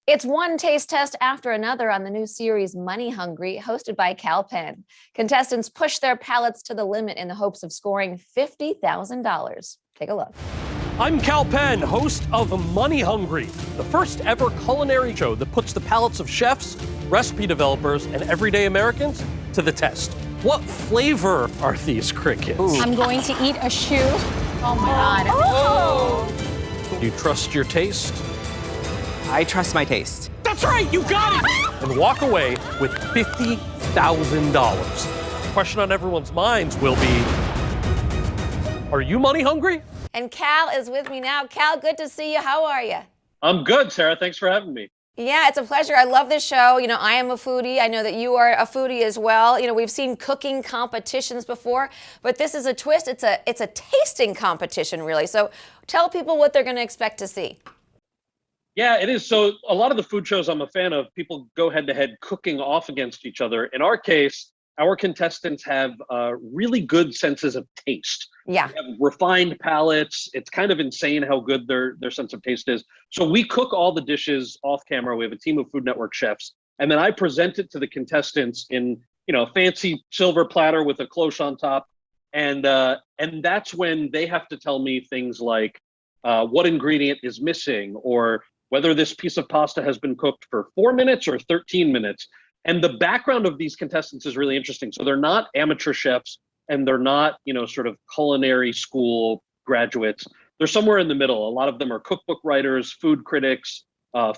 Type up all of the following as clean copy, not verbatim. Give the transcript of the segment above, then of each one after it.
It's one taste test after another on the new series Money Hungry, hosted by Kal Penn. Contestants push their palates to the limit in the hopes of scoring $50,000. Take a look. I'm Kal Penn, host of Money Hungry, the first ever culinary show that puts the palates of chefs, recipe developers, and everyday Americans to the test. What flavor are these crickets? Ooh. I'm going to eat a shoe. Oh my God. Oh. Do you trust your taste? I trust my taste. That's right, you got it! And walk away with $50,000. The question on everyone's minds will be, are you money hungry? And Kal is with me now. Kal, good to see you. How are you? I'm good, Sarah. Thanks for having me. Yeah, it's a pleasure. I love this show. You know, I am a foodie. I know that you are a foodie as well. You know, we've seen cooking competitions before, but this is a twist. It's a tasting competition, really. So tell people what they're going to expect to see. Yeah, it is. So a lot of the food shows I'm a fan of, people go head-to-head cooking off against each other. In our case, our contestants have really good senses of taste. Yeah. They have refined palates. It's kind of insane how good their sense of taste is. So we cook all the dishes off camera. We have a team of Food Network chefs. And then I present it to the contestants in, a fancy silver platter with a cloche on top. And that's when they have to tell me things like what ingredient is missing, or whether this piece of pasta has been cooked for 4 minutes or 13 minutes. And the background of these contestants is really interesting. So they're not amateur chefs, and they're not, sort of culinary school graduates. They're somewhere in the middle. A lot of them are cookbook writers, food critics,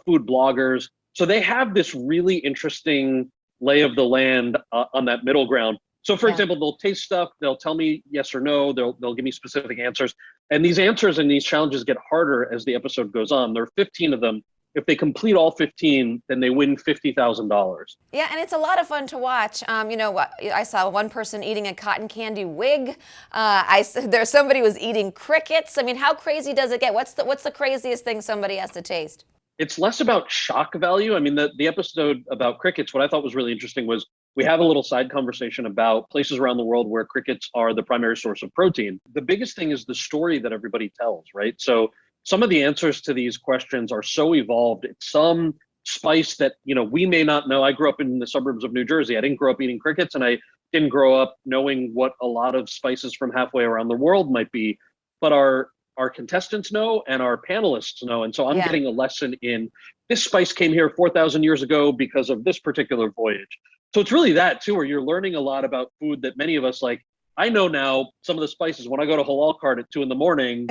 food bloggers. So they have this really interesting lay of the land on that middle ground. So for example, they'll taste stuff, they'll tell me yes or no, they'll give me specific answers. And these answers and these challenges get harder as the episode goes on. There are 15 of them. If they complete all 15, then they win $50,000. Yeah, and it's a lot of fun to watch. I saw one person eating a cotton candy wig. There's somebody was eating crickets. I mean, how crazy does it get? What's the craziest thing somebody has to taste? It's less about shock value. I mean, the episode about crickets, what I thought was really interesting was we have a little side conversation about places around the world where crickets are the primary source of protein. The biggest thing is the story that everybody tells, right? So some of the answers to these questions are so evolved. It's some spice that, we may not know. I grew up in the suburbs of New Jersey. I didn't grow up eating crickets, and I didn't grow up knowing what a lot of spices from halfway around the world might be. But our contestants know, and our panelists know. And so I'm getting a lesson in this spice came here 4,000 years ago because of this particular voyage. So it's really that too, where you're learning a lot about food that many of us like. I know now some of the spices when I go to Halal Cart at 2 a.m.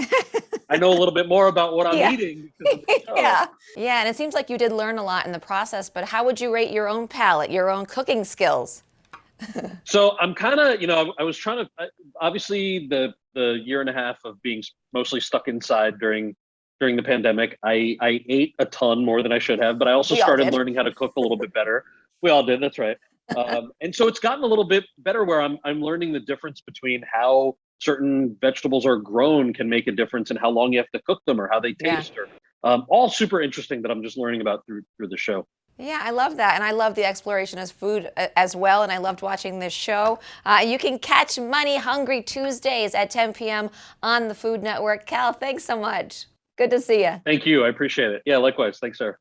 I know a little bit more about what I'm eating. Yeah, and it seems like you did learn a lot in the process, but how would you rate your own palate, your own cooking skills? So I'm kind of, I was trying to, obviously the year and a half of being mostly stuck inside during the pandemic, I ate a ton more than I should have, but I also started learning how to cook a little bit better. We all did, that's right. And so it's gotten a little bit better where I'm learning the difference between how certain vegetables are grown can make a difference, and how long you have to cook them or how they taste. Or all super interesting that I'm just learning about through the show. Yeah, I love that. And I love the exploration as food as well. And I loved watching this show. You can catch Money Hungry Tuesdays at 10 p.m. on the Food Network. Kal, thanks so much. Good to see you. Thank you. I appreciate it. Yeah, likewise. Thanks, Sarah.